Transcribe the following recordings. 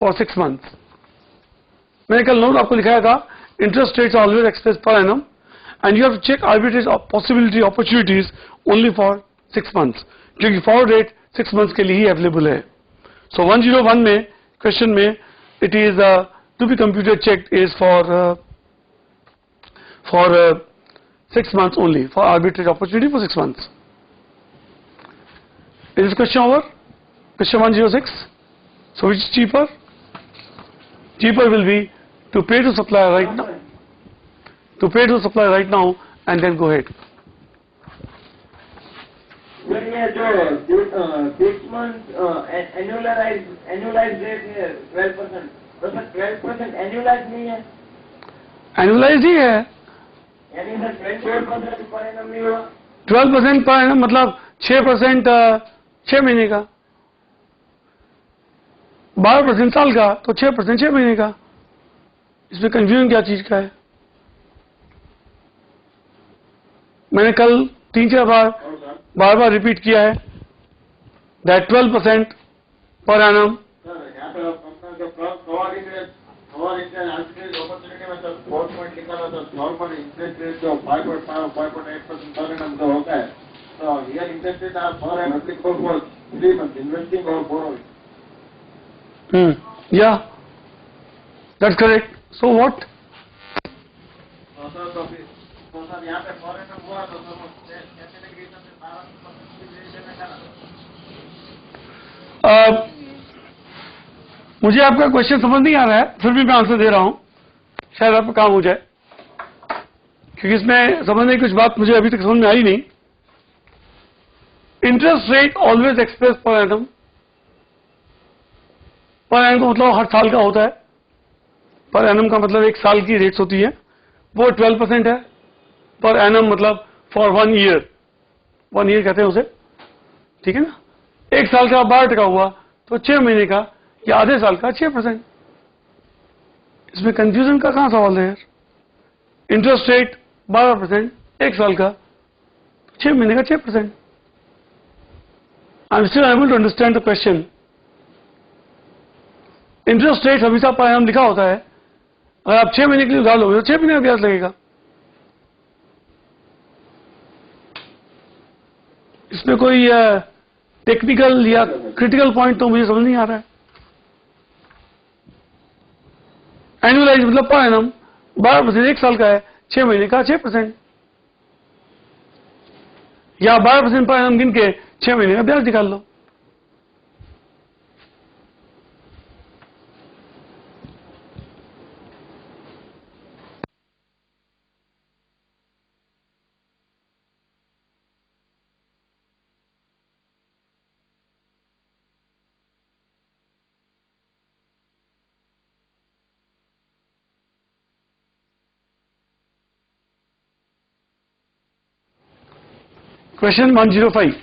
for 6 months. मैंने कल note आपको लिखाया था interest rates are always expressed per annum and you have to check arbitrage possibility opportunities only for 6 months क्योंकि forward rate 6 months के लिए ही available है. So 101 में question में it is to be computer checked is for 6 months only for arbitrage opportunity for 6 months. Is this question over? Question 106. So which is cheaper? Cheaper will be to pay to supplier right now. To pay to supplier right now and then go ahead. When we have 6 months annualized rate है 12%. तो sir 12% annualized नहीं है. Annualized ही है. यानी sir 12% पर annum नहीं हुआ. 12% पर annum मतलब 6% 6 महीने का. 12% साल का तो 6% 6 महीने का. इसमें कंफ्यूजन क्या चीज का है? मैंने कल 3-4 बार रिपीट किया है that 12% per annum. यहाँ पे अपना जो opportunity में सर 4 पॉइंट लिखा था तो नॉर्मल इंटरेस्ट रेट जो 5.5 5.8% पर annum जो होता है तो here interest rate are for applicable for 3 months investing or borrowing. Yeah, that's correct. So what? तो सर यहाँ पे for annum हुआ तो सर कैसे लगी सर 12% मुझे आपका क्वेश्चन समझ नहीं आ रहा है फिर भी मैं आंसर दे रहा हूं शायद आपका काम हो जाए क्योंकि इसमें समझने की कुछ बात मुझे अभी तक समझ में आई नहीं. Interest rate always express per annum. Per annum का मतलब हर साल का होता है. पर एनम का मतलब एक साल की रेट्स होती है वो 12% है. पर एनम मतलब फॉर 1 ईयर. 1 ईयर कहते हैं उसे. ठीक है ना. एक साल का 12% हुआ तो 6 महीने का या आधे साल का 6%. इसमें कंफ्यूजन का कहां सवाल है यार. इंटरेस्ट रेट 12% एक साल का 6 महीने का 6%. I am still able to understand the question. Interest rate हमेशा पर एनम लिखा होता है. अगर आप 6 महीने के लिए उधार लोगे तो 6 महीने का ब्याज लगेगा. इसमें कोई टेक्निकल या क्रिटिकल पॉइंट तो मुझे समझ नहीं आ रहा है. एनुअलाइज मतलब पर एनम 12% एक साल का है 6 महीने का 6% या 12% पर एनम गिन के 6 महीने का ब्याज निकाल लो. Question 105.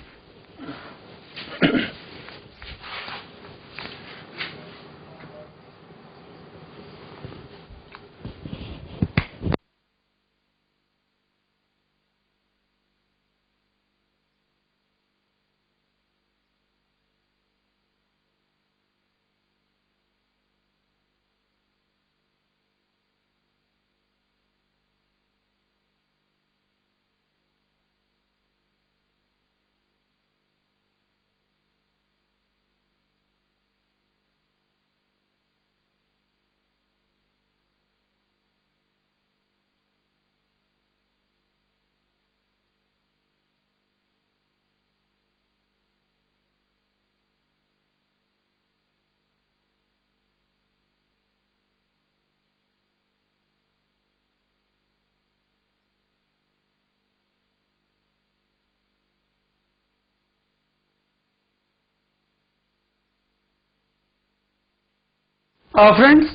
Friends,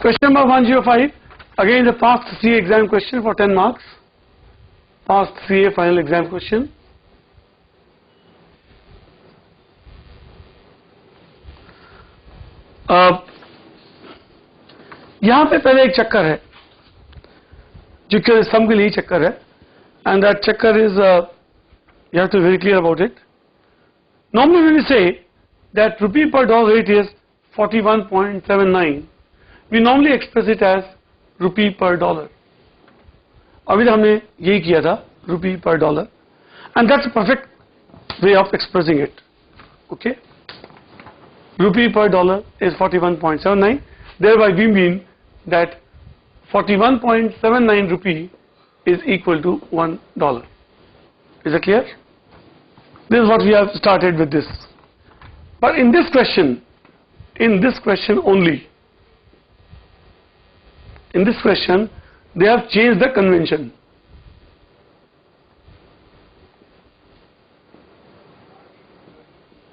question number 105, again the past CA exam question for 10 marks, past CA final exam question. यहाँ पे पहले एक चक्कर है जो कि सम के लिए ही चक्कर है and that चक्कर is you have to be very clear about it. Normally when we say that rupee per dollar rate is 41.79, we normally express it as rupee per dollar. अभी तक हमने यही किया था, rupee per dollar, and that's a perfect way of expressing it. Okay, rupee per dollar is 41.79. Thereby we mean that 41.79 rupee is equal to $1. Is it clear? This is what we have started with this. But in this question only, in this question, they have changed the convention.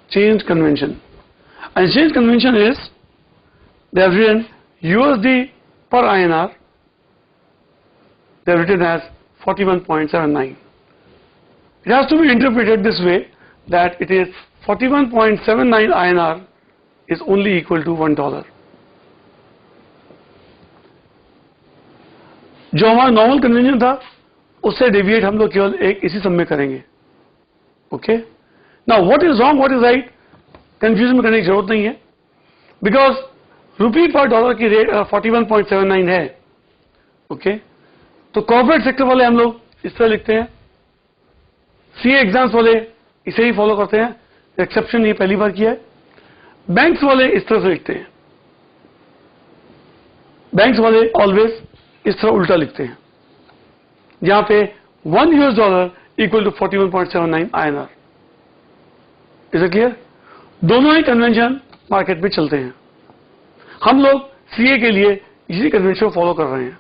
Changed convention. And change convention is, they have written USD per INR, they have written as 41.79. It has to be interpreted this way, that it is 41.79 INR is only equal to $1. जो हमारा normal convention था उससे deviate हम लोग केवल एक इसी सम में करेंगे. Okay, now what is wrong what is right confusion में करने की जरूरत नहीं है, बिकॉज रुपी पर डॉलर की रेट 41.79 है. ओके, तो कॉर्पोरेट सेक्टर वाले हम लोग इस तरह लिखते हैं, सीए एग्जाम्स वाले इसे ही फॉलो करते हैं, एक्सेप्शन ये पहली बार किया है. बैंक्स वाले इस तरह से लिखते हैं, बैंक्स वाले ऑलवेज इस तरह उल्टा लिखते हैं, जहां पे $1 equal to 41.79 INR. Is it clear? दोनों ही कन्वेंशन मार्केट में चलते हैं. हम लोग सीए के लिए इसी कन्वेंशन को फॉलो कर रहे हैं.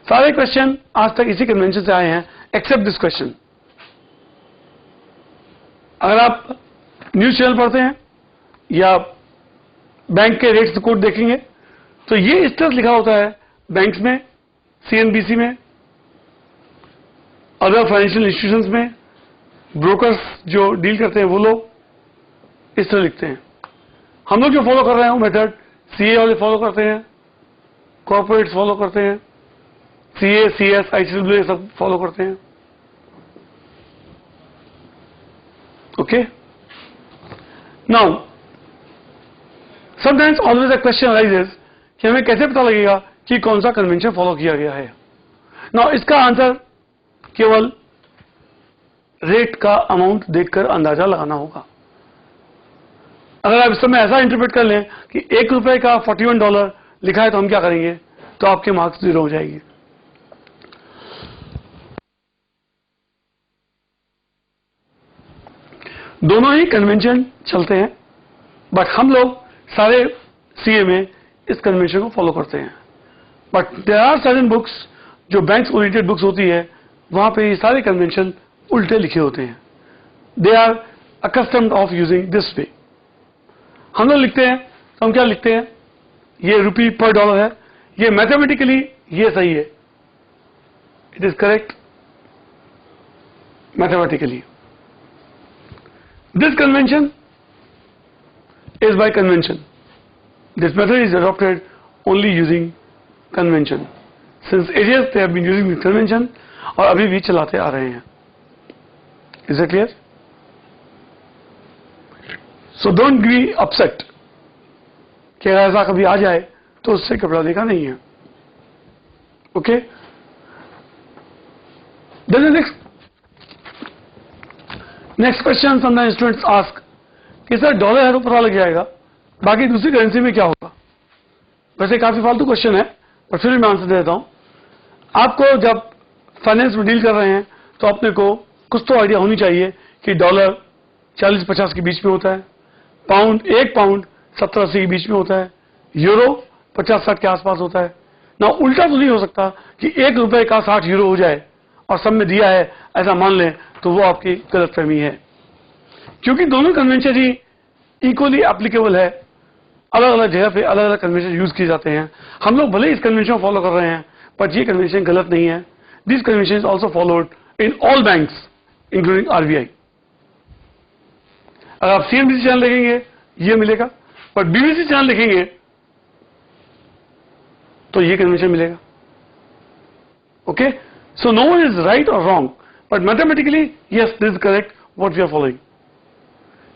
सारे क्वेश्चन आज तक इसी कन्वेंशन से आए हैं, एक्सेप्ट दिस क्वेश्चन. अगर आप न्यूज चैनल पढ़ते हैं या बैंक के रेट्स कोड देखेंगे तो ये इस तरह लिखा होता है बैंक्स में, सीएनबीसी में, अदर फाइनेंशियल इंस्टीट्यूशंस में, ब्रोकर्स जो डील करते हैं वो लोग इस तरह लिखते हैं. हम लोग जो फॉलो कर रहे हैं वो मेथड सीए वाले फॉलो करते हैं, कॉर्पोरेट्स फॉलो करते हैं, सीए, सीएस, आईसीडब्ल्यू सब फॉलो करते हैं. Okay, now sometimes always a question arises कि हमें कैसे पता लगेगा कि कौन सा कन्वेंशन फॉलो किया गया है. नाउ इसका आंसर केवल रेट का अमाउंट देखकर अंदाजा लगाना होगा. अगर आप इस समय ऐसा इंटरप्रेट कर लें कि $1 का $41 लिखा है तो हम क्या करेंगे, तो आपके मार्क्स 0 हो जाएंगे. दोनों ही कन्वेंशन चलते हैं, बट हम लोग सारे सीए में इस कन्वेंशन को फॉलो करते हैं. But there are certain books जो बैंक्स ओरिएंटेड बुक्स होती है, वहां पे ये सारे कन्वेंशन उल्टे लिखे होते हैं. They are accustomed of using this way. हम लोग लिखते हैं तो हम क्या लिखते हैं, ये रुपी पर डॉलर है, ये मैथमेटिकली ये सही है, it is correct mathematically. This convention is by convention. This method is adopted only using convention. Since ages they have been using this convention और अभी भी चलाते आ रहे हैं. Is that clear? So don't be upset कि ऐसा कभी आ जाए तो उससे कपड़ा देखा नहीं है. Okay? Then the next question sometimes students ask कि सर डॉलर है तो पता लग जाएगा, बाकी दूसरी करेंसी में क्या होगा. वैसे काफी फालतू क्वेश्चन है, पर फिर मैं आंसर दे देता हूं. आपको जब फाइनेंस में डील कर रहे हैं तो अपने को कुछ तो आइडिया होनी चाहिए कि डॉलर 40-50 के बीच में होता है, पाउंड 1 पाउंड 70-80 के बीच में होता है, यूरो 50-60 के आसपास होता है ना. उल्टा तो नहीं हो सकता कि $1 का 60 यूरो हो जाए और सब में दिया है ऐसा मान लें, तो वो आपकी गलतफहमी है. क्योंकि दोनों कन्वेंशन ही इक्वली एप्लीकेबल है, अलग अलग जगह पे अलग अलग कन्वेंशन यूज किए जाते हैं. हम लोग भले इस कन्वेंशन को फॉलो कर रहे हैं, पर ये कन्वेंशन गलत नहीं है. This convention is also followed in all banks including RBI. अगर आप सीएनबीसी चैनल देखेंगे ये मिलेगा, पर बीबीसी चैनल देखेंगे तो ये कन्वेंशन मिलेगा. Okay, so no one is right or wrong, but mathematically yes, this is correct what we are following.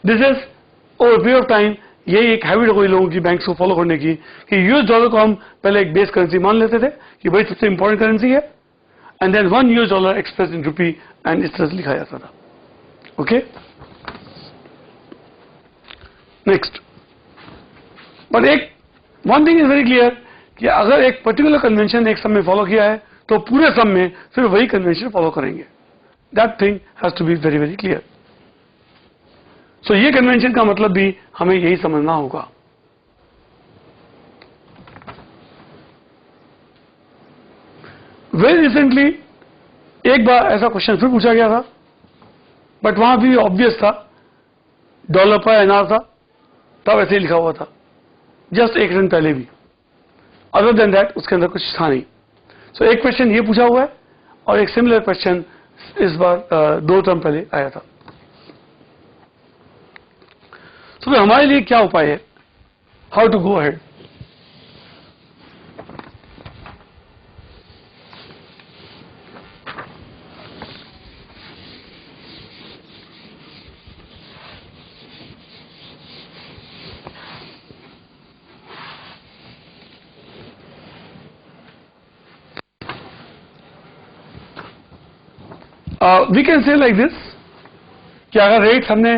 This is over a period of time ये एक हैबिट हो गई लोगों की बैंक्स को फॉलो करने की कि यूएस डॉलर को हम पहले एक बेस करेंसी मान लेते थे कि भाई सबसे इंपॉर्टेंट करेंसी है, and then $1 express in rupee, and इस तरह से लिखा जाता था. Okay, next. बट एक one thing is very clear कि अगर एक पर्टिकुलर कन्वेंशन एक सम में फॉलो किया है तो पूरे सम में फिर वही कन्वेंशन फॉलो करेंगे. That thing has to be very very clear. So ये कन्वेंशन का मतलब भी हमें यही समझना होगा. वेरी रिसेंटली एक बार ऐसा क्वेश्चन फिर पूछा गया था, बट वहां भी ऑब्वियस था, डॉलर पर एनआर था, तब ऐसे ही लिखा हुआ था, जस्ट एक दिन पहले भी. अदर देन दैट उसके अंदर कुछ था नहीं. सो एक क्वेश्चन ये पूछा हुआ है और एक सिमिलर क्वेश्चन इस बार 2 टर्म पहले आया था. तो फिर हमारे लिए क्या उपाय है, how to go ahead. We can say like this कि अगर रेट्स हमने